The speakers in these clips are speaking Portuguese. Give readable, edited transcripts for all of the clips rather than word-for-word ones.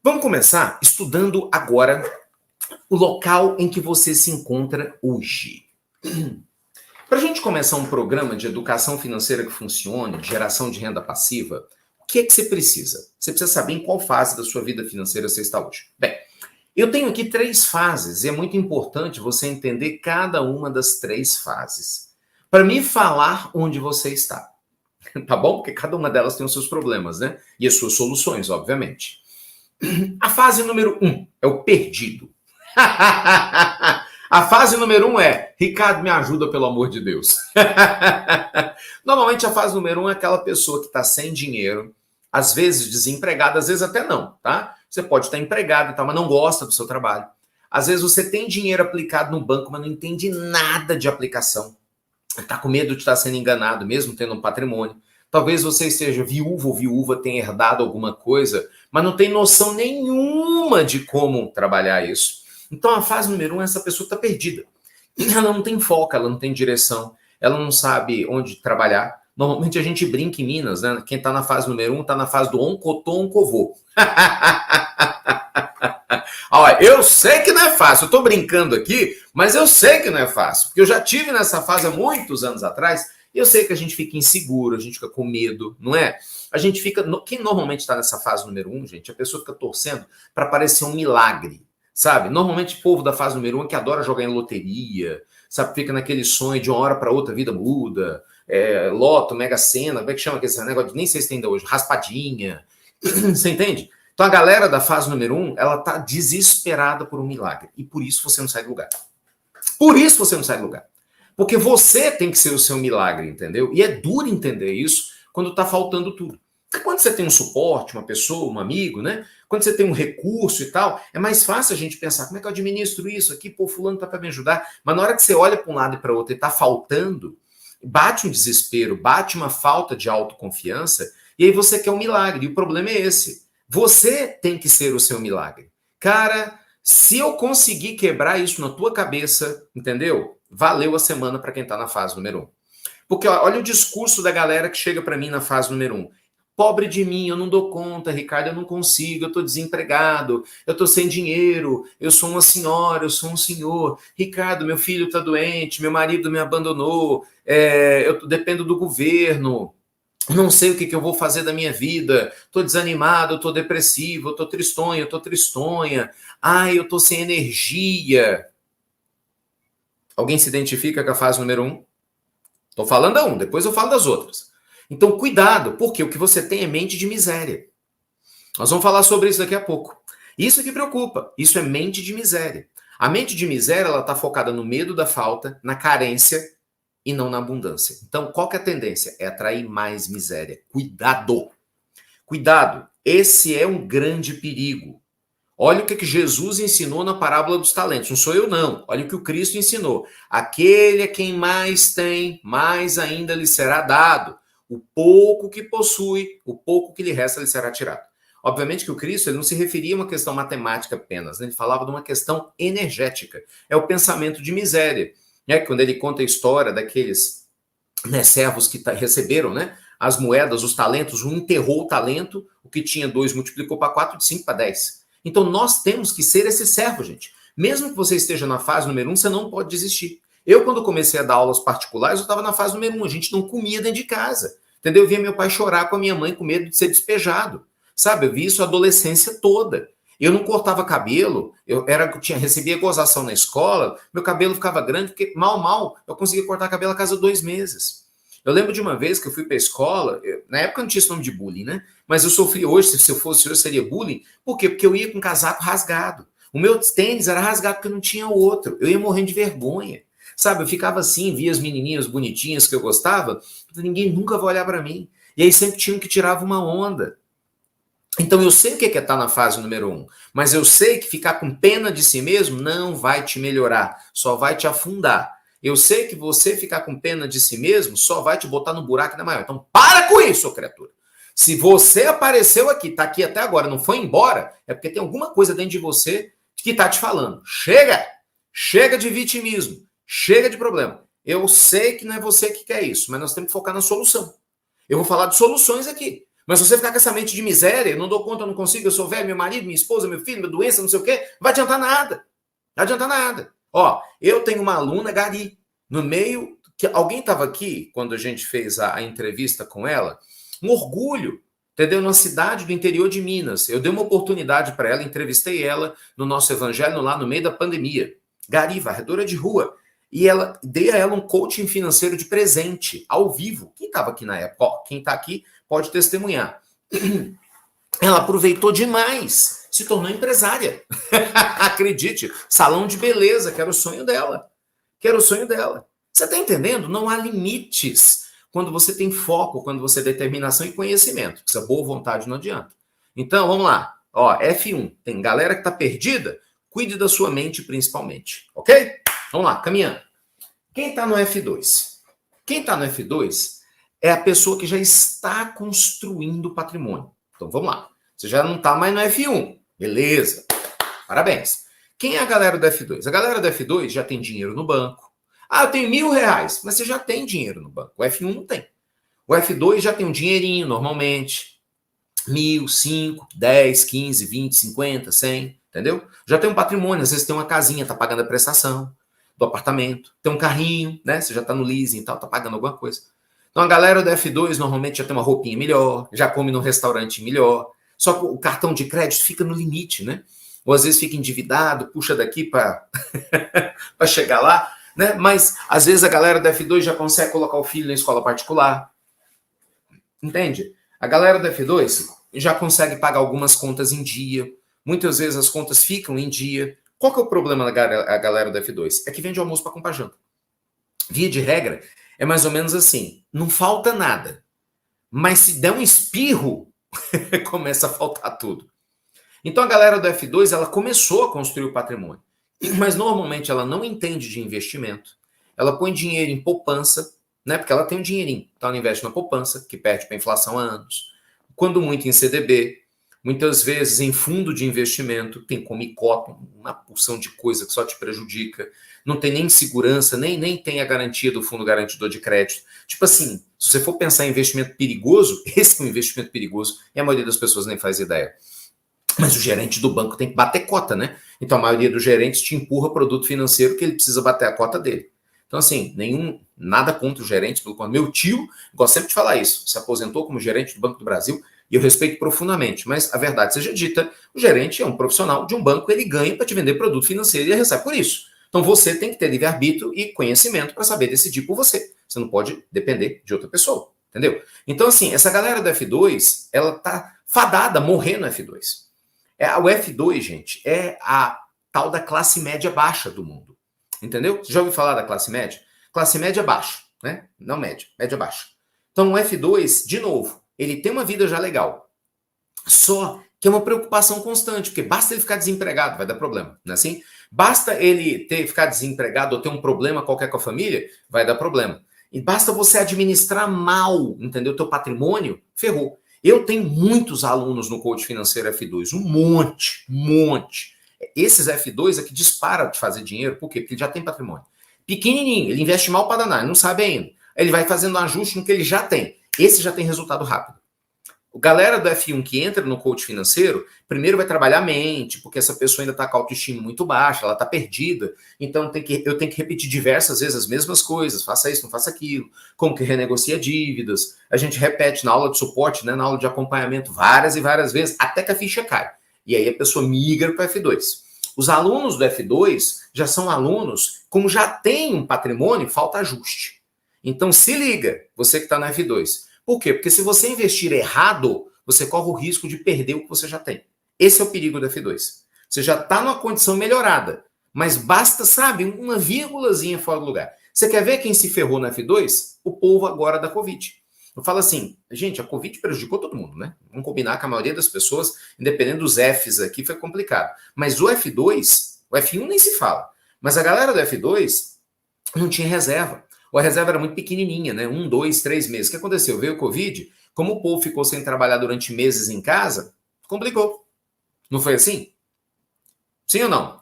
Vamos começar estudando agora o local em que você se encontra hoje. Para a gente começar um programa de educação financeira que funcione, de geração de renda passiva, o que é que você precisa? Você precisa saber em qual fase da sua vida financeira você está hoje. Bem, eu tenho aqui 3 fases e é muito importante você entender cada uma das 3 fases para me falar onde você está. Tá bom? Porque cada uma delas tem os seus problemas, né? E as suas soluções, obviamente. A fase número 1 é o perdido. A fase número 1 é, Ricardo, me ajuda, pelo amor de Deus. Normalmente a fase número 1 é aquela pessoa que está sem dinheiro, às vezes desempregada, às vezes até não, tá? Você pode estar empregado e tal, mas não gosta do seu trabalho. Às vezes você tem dinheiro aplicado no banco, mas não entende nada de aplicação. Está com medo de estar sendo enganado, mesmo tendo um patrimônio. Talvez você esteja viúvo ou viúva, tenha herdado alguma coisa, mas não tem noção nenhuma de como trabalhar isso. Então a fase número 1 é essa pessoa está perdida. Ela não tem foco, ela não tem direção, ela não sabe onde trabalhar. Normalmente a gente brinca em Minas, né? Quem está na fase número 1 está na fase do oncotô, oncovô. Olha, eu sei que não é fácil, eu estou brincando aqui, mas eu sei que não é fácil, porque eu já tive nessa fase há muitos anos atrás, e eu sei que a gente fica inseguro, a gente fica com medo, não é? A gente fica. Quem normalmente está nessa fase número 1, gente, a pessoa fica torcendo para parecer um milagre, sabe? Normalmente o povo da fase número 1 é que adora jogar em loteria, sabe? Fica naquele sonho de uma hora para outra a vida muda, loto, mega sena, como é que chama aquele negócio? Nem sei se tem ainda hoje, raspadinha. Você entende? Então a galera da fase número 1, ela tá desesperada por um milagre. E por isso você não sai do lugar. Por isso você não sai do lugar. Porque você tem que ser o seu milagre, entendeu? E é duro entender isso quando tá faltando tudo. Porque quando você tem um suporte, uma pessoa, um amigo, né? Quando você tem um recurso e tal, é mais fácil a gente pensar, como é que eu administro isso aqui? Pô, fulano tá para me ajudar. Mas na hora que você olha para um lado e para outro e tá faltando, bate um desespero, bate uma falta de autoconfiança, e aí você quer um milagre. E o problema é esse. Você tem que ser o seu milagre. Cara, se eu conseguir quebrar isso na tua cabeça, entendeu? Valeu a semana para quem tá na fase número 1. Porque olha o discurso da galera que chega para mim na fase número 1. Pobre de mim, eu não dou conta, Ricardo, eu não consigo, eu tô desempregado, eu tô sem dinheiro, eu sou uma senhora, eu sou um senhor. Ricardo, meu filho tá doente, meu marido me abandonou, eu dependo do governo. Não sei o que eu vou fazer da minha vida, tô desanimado, tô depressivo, tô tristonha, ai, eu tô sem energia. Alguém se identifica com a fase número 1? Tô falando da 1, depois eu falo das outras. Então, cuidado, porque o que você tem é mente de miséria. Nós vamos falar sobre isso daqui a pouco. Isso que preocupa, isso é mente de miséria. A mente de miséria, ela tá focada no medo da falta, na carência, e não na abundância. Então, qual que é a tendência? É atrair mais miséria. Cuidado! Cuidado! Esse é um grande perigo. Olha o que Jesus ensinou na parábola dos talentos. Não sou eu, não. Olha o que o Cristo ensinou. Aquele a quem mais tem, mais ainda lhe será dado. O pouco que possui, o pouco que lhe resta lhe será tirado. Obviamente que o Cristo ele não se referia a uma questão matemática apenas, né? Ele falava de uma questão energética. É o pensamento de miséria. Quando ele conta a história daqueles, né, servos que receberam, né, as moedas, os talentos, um enterrou o talento, o que tinha 2 multiplicou para 4, de 5 para 10. Então nós temos que ser esse servo, gente. Mesmo que você esteja na fase número 1, você não pode desistir. Eu, quando comecei a dar aulas particulares, eu estava na fase número 1, a gente não comia dentro de casa. Entendeu? Eu via meu pai chorar com a minha mãe com medo de ser despejado. Sabe, eu vi isso a adolescência toda. Eu não cortava cabelo, recebia gozação na escola, meu cabelo ficava grande, porque mal, eu conseguia cortar cabelo a cada 2 meses. Eu lembro de uma vez que eu fui para a escola, na época não tinha esse nome de bullying, né? Mas eu sofri hoje, se eu fosse hoje, seria bullying. Por quê? Porque eu ia com casaco rasgado. O meu tênis era rasgado porque eu não tinha outro. Eu ia morrendo de vergonha. Sabe, eu ficava assim, via as menininhas bonitinhas que eu gostava, ninguém nunca vai olhar para mim. E aí sempre tinha um que tirava uma onda. Então eu sei o que é estar na fase número 1, mas eu sei que ficar com pena de si mesmo não vai te melhorar, só vai te afundar. Eu sei que você ficar com pena de si mesmo só vai te botar no buraco ainda maior. Então para com isso, criatura. Se você apareceu aqui, está aqui até agora, não foi embora, é porque tem alguma coisa dentro de você que está te falando. Chega! Chega de vitimismo, chega de problema. Eu sei que não é você que quer isso, mas nós temos que focar na solução. Eu vou falar de soluções aqui. Mas se você ficar com essa mente de miséria, eu não dou conta, eu não consigo, eu sou velho, meu marido, minha esposa, meu filho, minha doença, não sei o quê, não vai adiantar nada. Não adianta nada. Ó, eu tenho uma aluna, Gari, no meio, que alguém estava aqui, quando a gente fez a entrevista com ela, um orgulho, entendeu? Numa cidade do interior de Minas. Eu dei uma oportunidade para ela, entrevistei ela no nosso evangelho lá no meio da pandemia. Gari, varredora de rua. E ela dei a ela um coaching financeiro de presente, ao vivo. Quem estava aqui na época? Ó, quem está aqui pode testemunhar. Ela aproveitou demais, se tornou empresária. Acredite, salão de beleza, que era o sonho dela. Que era o sonho dela. Você está entendendo? Não há limites quando você tem foco, quando você tem determinação e conhecimento. Essa boa vontade não adianta. Então, vamos lá. Ó, F1. Tem galera que está perdida? Cuide da sua mente principalmente. Ok? Vamos lá, caminhando. Quem está no F2? Quem está no F2 é a pessoa que já está construindo patrimônio. Então, vamos lá. Você já não está mais no F1. Beleza. Parabéns. Quem é a galera do F2? A galera do F2 já tem dinheiro no banco. Ah, eu tenho R$ 1.000. Mas você já tem dinheiro no banco. O F1 não tem. O F2 já tem um dinheirinho, normalmente. 1.000, 5, 10, 15, 20, 50, 100. Entendeu? Já tem um patrimônio. Às vezes tem uma casinha, está pagando a prestação do apartamento. Tem um carrinho, né? Você já está no leasing e tal, está pagando alguma coisa. Então a galera do F2 normalmente já tem uma roupinha melhor, já come num restaurante melhor. Só que o cartão de crédito fica no limite, né? Ou às vezes fica endividado, puxa daqui para chegar lá, né? Mas às vezes a galera do F2 já consegue colocar o filho na escola particular. Entende? A galera do F2 já consegue pagar algumas contas em dia. Muitas vezes as contas ficam em dia. Qual que é o problema da galera do F2? É que vende almoço para comprar janta. Via de regra, é mais ou menos assim. Não falta nada. Mas se der um espirro, começa a faltar tudo. Então a galera do F2, ela começou a construir o patrimônio. Mas normalmente ela não entende de investimento. Ela põe dinheiro em poupança, né? Porque ela tem um dinheirinho. Então ela investe na poupança, que perde para a inflação há anos. Quando muito em CDB, muitas vezes em fundo de investimento, tem como cota, uma porção de coisa que só te prejudica. Não tem nem segurança, nem tem a garantia do fundo garantidor de crédito. Tipo assim, se você for pensar em investimento perigoso, esse é um investimento perigoso e a maioria das pessoas nem faz ideia. Mas o gerente do banco tem que bater cota, né? Então a maioria dos gerentes te empurra produto financeiro que ele precisa bater a cota dele. Então, assim, nada contra os gerentes, pelo contrário. Meu tio, gosto sempre de falar isso, se aposentou como gerente do Banco do Brasil, e eu respeito profundamente, mas a verdade seja dita, o gerente é um profissional de um banco, ele ganha para te vender produto financeiro e ele recebe por isso. Então você tem que ter livre-arbítrio e conhecimento para saber decidir por você. Você não pode depender de outra pessoa, entendeu? Então, assim, essa galera do F2, ela tá fadada a morrer no F2. O F2, gente, é a tal da classe média baixa do mundo. Entendeu? Você já ouviu falar da classe média? Classe média baixa, né? Não média, média baixa. Então o F2, de novo, ele tem uma vida já legal. Só que é uma preocupação constante, porque basta ele ficar desempregado, vai dar problema, não é assim? Basta ele ficar desempregado ou ter um problema qualquer com a família, vai dar problema. E basta você administrar mal, entendeu? O teu patrimônio, ferrou. Eu tenho muitos alunos no Coach Financeiro F2, um monte. Esses F2 é que dispara de fazer dinheiro, por quê? Porque ele já tem patrimônio. Pequenininho, ele investe mal para danar, ele não sabe ainda. Ele vai fazendo um ajuste no que ele já tem. Esse já tem resultado rápido. O galera do F1 que entra no coach financeiro, primeiro vai trabalhar a mente, porque essa pessoa ainda está com a autoestima muito baixa, ela está perdida, então eu tenho que repetir diversas vezes as mesmas coisas, faça isso, não faça aquilo, como que renegocia dívidas, a gente repete na aula de suporte, né, na aula de acompanhamento várias e várias vezes, até que a ficha cai. E aí a pessoa migra para o F2. Os alunos do F2 já são alunos, como já tem um patrimônio, falta ajuste. Então se liga, você que está no F2. Por quê? Porque se você investir errado, você corre o risco de perder o que você já tem. Esse é o perigo do F2. Você já está numa condição melhorada, mas basta, sabe, uma vírgulazinha fora do lugar. Você quer ver quem se ferrou no F2? O povo agora da Covid. Eu falo assim, gente, a Covid prejudicou todo mundo, né? Vamos combinar que a maioria das pessoas, independente dos Fs aqui, foi complicado. Mas o F2, o F1 nem se fala. Mas a galera do F2 não tinha reserva. Ou a reserva era muito pequenininha, né? 1, 2, 3 meses. O que aconteceu? Veio o Covid, como o povo ficou sem trabalhar durante meses em casa, complicou. Não foi assim? Sim ou não?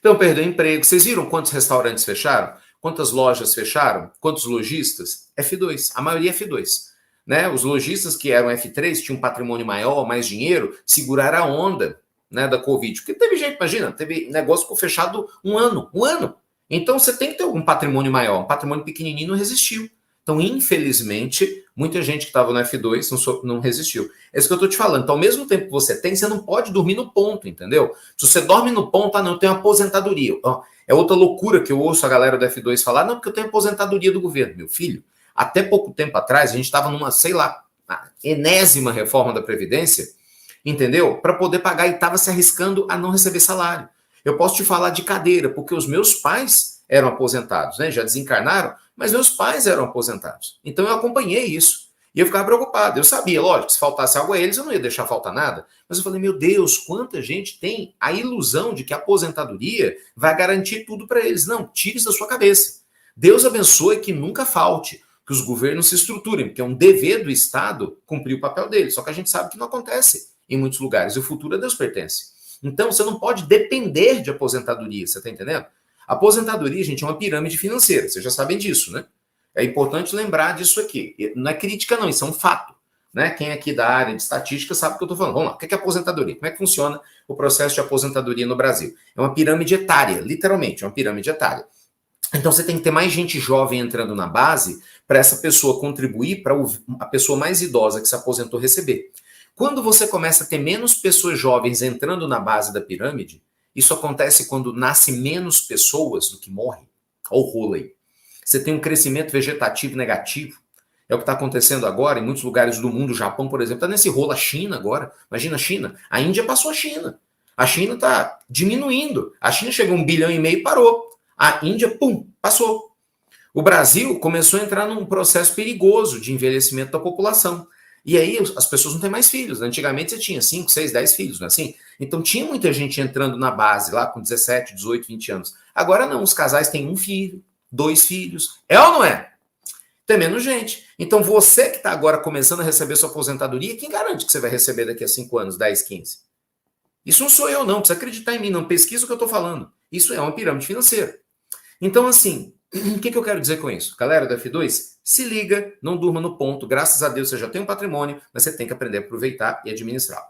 Então, perdeu emprego. Vocês viram quantos restaurantes fecharam? Quantas lojas fecharam? Quantos lojistas? F2. A maioria é F2. né? Os lojistas que eram F3, tinham um patrimônio maior, mais dinheiro, seguraram a onda, né, da Covid. Porque teve gente, imagina, teve negócio que ficou fechado um ano. Então você tem que ter algum patrimônio maior. Um patrimônio pequenininho não resistiu. Então, infelizmente, muita gente que estava no F2 não resistiu. É isso que eu estou te falando. Então, ao mesmo tempo que você tem, você não pode dormir no ponto, entendeu? Se você dorme no ponto, não, eu tenho aposentadoria. É outra loucura que eu ouço a galera do F2 falar, não, porque eu tenho aposentadoria do governo. Meu filho, até pouco tempo atrás, a gente estava numa, sei lá, enésima reforma da Previdência, entendeu? Para poder pagar e estava se arriscando a não receber salário. Eu posso te falar de cadeira, porque os meus pais eram aposentados, né? Já desencarnaram, mas meus pais eram aposentados. Então eu acompanhei isso. E eu ficava preocupado. Eu sabia, lógico, se faltasse algo a eles, eu não ia deixar faltar nada. Mas eu falei, meu Deus, quanta gente tem a ilusão de que a aposentadoria vai garantir tudo para eles. Não, tire isso da sua cabeça. Deus abençoe que nunca falte, que os governos se estruturem, porque é um dever do Estado cumprir o papel dele. Só que a gente sabe que não acontece em muitos lugares. E o futuro a Deus pertence. Então, você não pode depender de aposentadoria, você está entendendo? A aposentadoria, gente, é uma pirâmide financeira, vocês já sabem disso, né? É importante lembrar disso aqui. Não é crítica, não, isso é um fato. Né? Quem aqui da área de estatística sabe o que eu estou falando. Vamos lá, o que é aposentadoria? Como é que funciona o processo de aposentadoria no Brasil? É uma pirâmide etária, literalmente, é uma pirâmide etária. Então, você tem que ter mais gente jovem entrando na base para essa pessoa contribuir para a pessoa mais idosa que se aposentou receber. Quando você começa a ter menos pessoas jovens entrando na base da pirâmide, isso acontece quando nasce menos pessoas do que morrem. Olha o rolo aí. Você tem um crescimento vegetativo negativo. É o que está acontecendo agora em muitos lugares do mundo. O Japão, por exemplo, está nesse rolo. A China agora. Imagina a China. A Índia passou a China. A China está diminuindo. A China chegou a 1,5 bilhão e parou. A Índia, pum, passou. O Brasil começou a entrar num processo perigoso de envelhecimento da população. E aí as pessoas não têm mais filhos. Antigamente você tinha 5, 6, 10 filhos, não é assim? Então tinha muita gente entrando na base lá com 17, 18, 20 anos. Agora não, os casais têm 1 filho, 2 filhos. É ou não é? Tem menos gente. Então você que está agora começando a receber sua aposentadoria, quem garante que você vai receber daqui a 5 anos, 10, 15? Isso não sou eu não, precisa acreditar em mim, não pesquisa o que eu estou falando. Isso é uma pirâmide financeira. Então assim, o que eu quero dizer com isso? Galera do F2, se liga, não durma no ponto. Graças a Deus você já tem um patrimônio, mas você tem que aprender a aproveitar e administrar.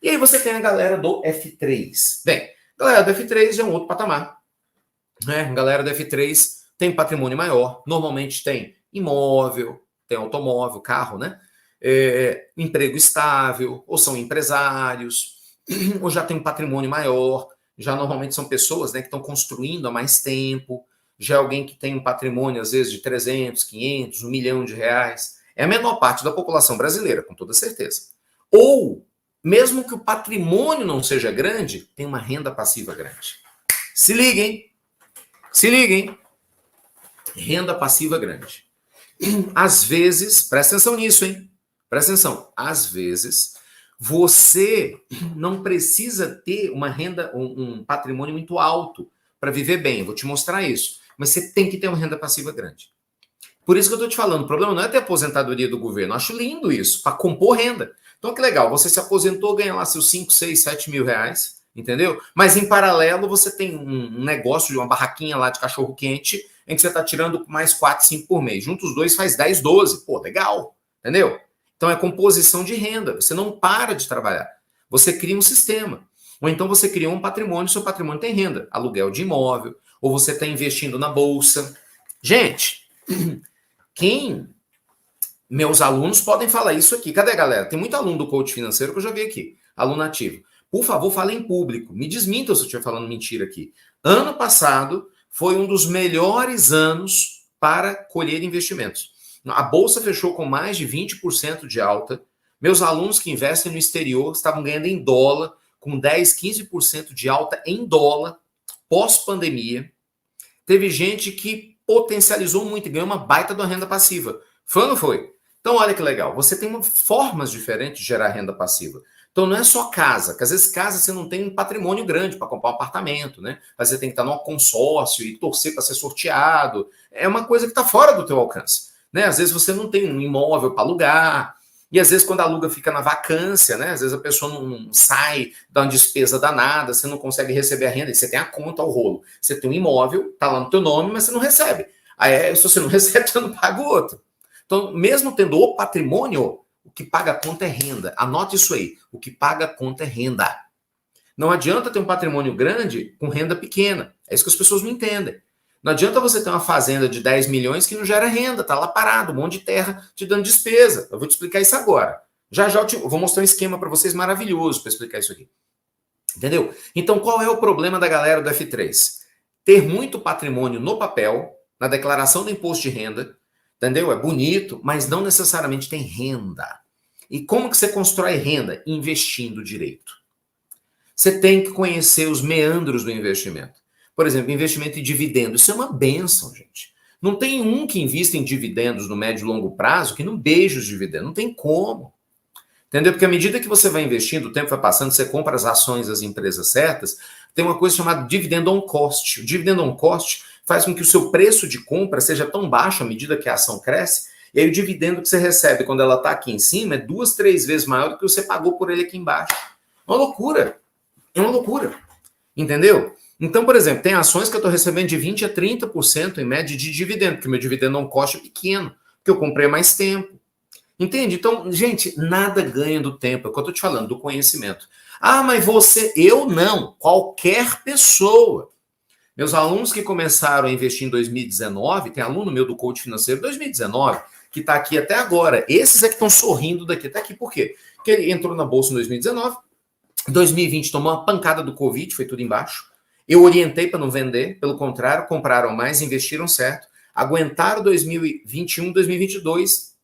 E aí você tem a galera do F3. Bem, a galera do F3 já é um outro patamar. Né? A galera do F3 tem patrimônio maior, normalmente tem imóvel, tem automóvel, carro, né? Emprego estável, ou são empresários, ou já tem um patrimônio maior, já normalmente são pessoas, né, que estão construindo há mais tempo, já é alguém que tem um patrimônio, às vezes, de 300, 500, 1 milhão de reais. É a menor parte da população brasileira, com toda certeza. Ou, mesmo que o patrimônio não seja grande, tem uma renda passiva grande. Se liguem. Se liguem. Renda passiva grande. Às vezes, presta atenção nisso, hein? Presta atenção. Às vezes, você não precisa ter uma renda, um patrimônio muito alto para viver bem. Eu vou te mostrar isso. Mas você tem que ter uma renda passiva grande. Por isso que eu estou te falando, o problema não é ter aposentadoria do governo. Eu acho lindo isso, para compor renda. Então, que legal, você se aposentou, ganha lá seus 5, 6, 7 mil reais, entendeu? Mas, em paralelo, você tem um negócio de uma barraquinha lá de cachorro-quente, em que você está tirando mais 4, 5 por mês. Juntos os dois faz 10, 12. Pô, legal, entendeu? Então, é composição de renda. Você não para de trabalhar. Você cria um sistema. Ou então você cria um patrimônio, seu patrimônio tem renda. Aluguel de imóvel, ou você está investindo na bolsa. Gente, meus alunos podem falar isso aqui. Cadê, galera? Tem muito aluno do coach financeiro que eu já vi aqui. Aluno ativo. Por favor, fale em público. Me desminta se eu estiver falando mentira aqui. Ano passado foi um dos melhores anos para colher investimentos. A bolsa fechou com mais de 20% de alta. Meus alunos que investem no exterior estavam ganhando em dólar, com 10, 15% de alta em dólar, pós-pandemia. Teve gente que potencializou muito e ganhou uma baita de uma renda passiva. Foi ou não foi? Então, olha que legal. Você tem formas diferentes de gerar renda passiva. Então, não é só casa, que às vezes casa você não tem um patrimônio grande para comprar um apartamento, né? Mas você tem que estar num consórcio e torcer para ser sorteado. É uma coisa que está fora do teu alcance, né? Às vezes você não tem um imóvel para alugar. E às vezes quando aluga fica na vacância, né? Às vezes a pessoa não sai, dá uma despesa danada, você não consegue receber a renda, e você tem a conta ao rolo. Você tem um imóvel, tá lá no teu nome, mas você não recebe. Aí, se você não recebe, você não paga o outro. Então, mesmo tendo o patrimônio, o que paga a conta é renda. Anote isso aí. O que paga a conta é renda. Não adianta ter um patrimônio grande com renda pequena. É isso que as pessoas não entendem. Não adianta você ter uma fazenda de 10 milhões que não gera renda, tá lá parado, um monte de terra te dando despesa. Eu vou te explicar isso agora. Já eu vou mostrar um esquema para vocês maravilhoso para explicar isso aqui. Entendeu? Então, qual é o problema da galera do F3? Ter muito patrimônio no papel, na declaração do imposto de renda, entendeu? É bonito, mas não necessariamente tem renda. E como que você constrói renda? Investindo direito. Você tem que conhecer os meandros do investimento. Por exemplo, investimento em dividendos. Isso é uma bênção, gente. Não tem um que invista em dividendos no médio e longo prazo que não beije os dividendos. Não tem como. Entendeu? Porque à medida que você vai investindo, o tempo vai passando, você compra as ações das empresas certas, tem uma coisa chamada dividend on cost. O dividend on cost faz com que o seu preço de compra seja tão baixo à medida que a ação cresce, e aí o dividendo que você recebe quando ela está aqui em cima é 2, 3 vezes maior do que você pagou por ele aqui embaixo. É uma loucura. É uma loucura. Entendeu? Então, por exemplo, tem ações que eu estou recebendo de 20% a 30% em média de dividendo, porque meu dividendo on cost é pequeno, porque eu comprei há mais tempo. Entende? Então, gente, nada ganha do tempo. É o que eu estou te falando, do conhecimento. Ah, mas eu não. Qualquer pessoa. Meus alunos que começaram a investir em 2019, tem aluno meu do Coach Financeiro 2019, que está aqui até agora. Esses é que estão sorrindo daqui até aqui. Por quê? Porque ele entrou na bolsa em 2019, em 2020 tomou uma pancada do Covid, foi tudo embaixo. Eu orientei para não vender, pelo contrário, compraram mais, investiram certo, aguentaram 2021, 2022,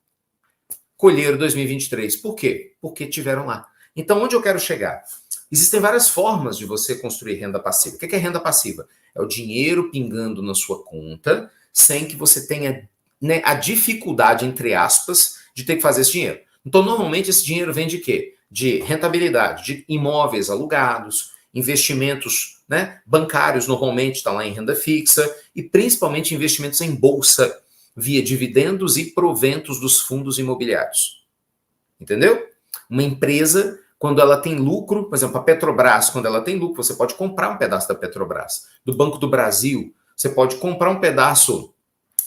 colheram 2023. Por quê? Porque tiveram lá. Então, onde eu quero chegar? Existem várias formas de você construir renda passiva. O que é renda passiva? É o dinheiro pingando na sua conta, sem que você tenha, né, a dificuldade, entre aspas, de ter que fazer esse dinheiro. Então, normalmente, esse dinheiro vem de quê? De rentabilidade, de imóveis alugados, investimentos, né, bancários, normalmente está lá em renda fixa, e principalmente investimentos em bolsa, via dividendos e proventos dos fundos imobiliários. Entendeu? Uma empresa, quando ela tem lucro, por exemplo, a Petrobras, quando ela tem lucro, você pode comprar um pedaço da Petrobras. Do Banco do Brasil, você pode comprar um pedaço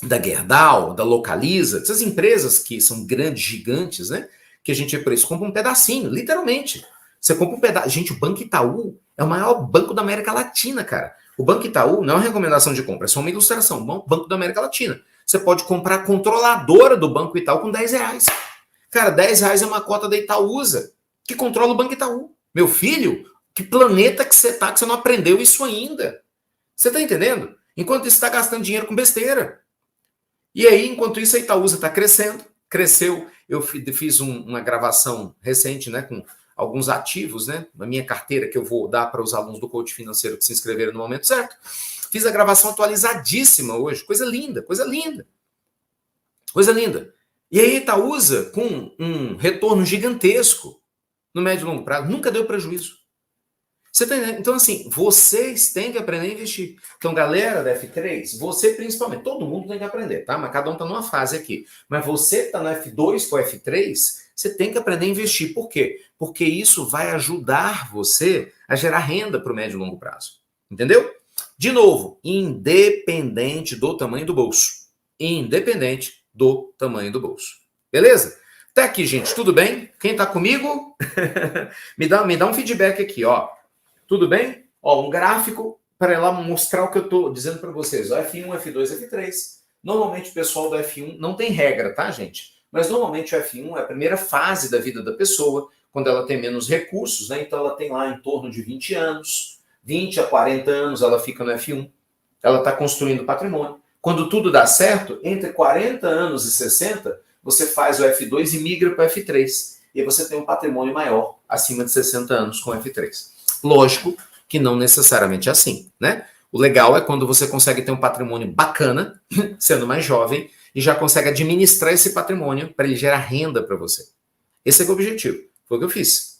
da Gerdau, da Localiza, essas empresas que são grandes, gigantes, né? Que a gente vê por isso, compra um pedacinho, literalmente. Você compra um pedaço. Gente, o Banco Itaú é o maior banco da América Latina, cara. O Banco Itaú não é uma recomendação de compra, é só uma ilustração. O Banco da América Latina. Você pode comprar a controladora do Banco Itaú com R$10. Cara, R$10 é uma cota da Itaúsa, que controla o Banco Itaú. Meu filho, que planeta que você tá, que você não aprendeu isso ainda? Você tá entendendo? Enquanto isso, está gastando dinheiro com besteira. E aí, enquanto isso, a Itaúsa está crescendo. Cresceu. Eu fiz uma gravação recente, né, com alguns ativos, né, na minha carteira que eu vou dar para os alunos do Coach Financeiro que se inscreveram no momento certo. Fiz a gravação atualizadíssima hoje. Coisa linda, coisa linda. Coisa linda. E aí, Itaúsa, com um retorno gigantesco no médio e longo prazo, nunca deu prejuízo. Você tá entendendo? Então, assim, vocês têm que aprender a investir. Então, galera da F3, você principalmente, todo mundo tem que aprender, tá? Mas cada um tá numa fase aqui. Mas você que tá no F2 para F3, você tem que aprender a investir. Por quê? Porque isso vai ajudar você a gerar renda para o médio e longo prazo. Entendeu? De novo, independente do tamanho do bolso. Independente do tamanho do bolso. Beleza? Até aqui, gente, tudo bem? Quem tá comigo? me dá um feedback aqui, ó. Tudo bem? Ó, um gráfico para lá mostrar o que eu estou dizendo para vocês. Ó, F1, F2, F3. Normalmente o pessoal do F1 não tem regra, tá, gente? Mas normalmente o F1 é a primeira fase da vida da pessoa, quando ela tem menos recursos, né? Então ela tem lá em torno de 20 anos, 20 a 40 anos ela fica no F1. Ela está construindo patrimônio. Quando tudo dá certo, entre 40 anos e 60, você faz o F2 e migra para o F3. E aí você tem um patrimônio maior, acima de 60 anos com o F3. Lógico que não necessariamente é assim, né? O legal é quando você consegue ter um patrimônio bacana, sendo mais jovem, e já consegue administrar esse patrimônio para ele gerar renda para você. Esse é o objetivo. Foi o que eu fiz.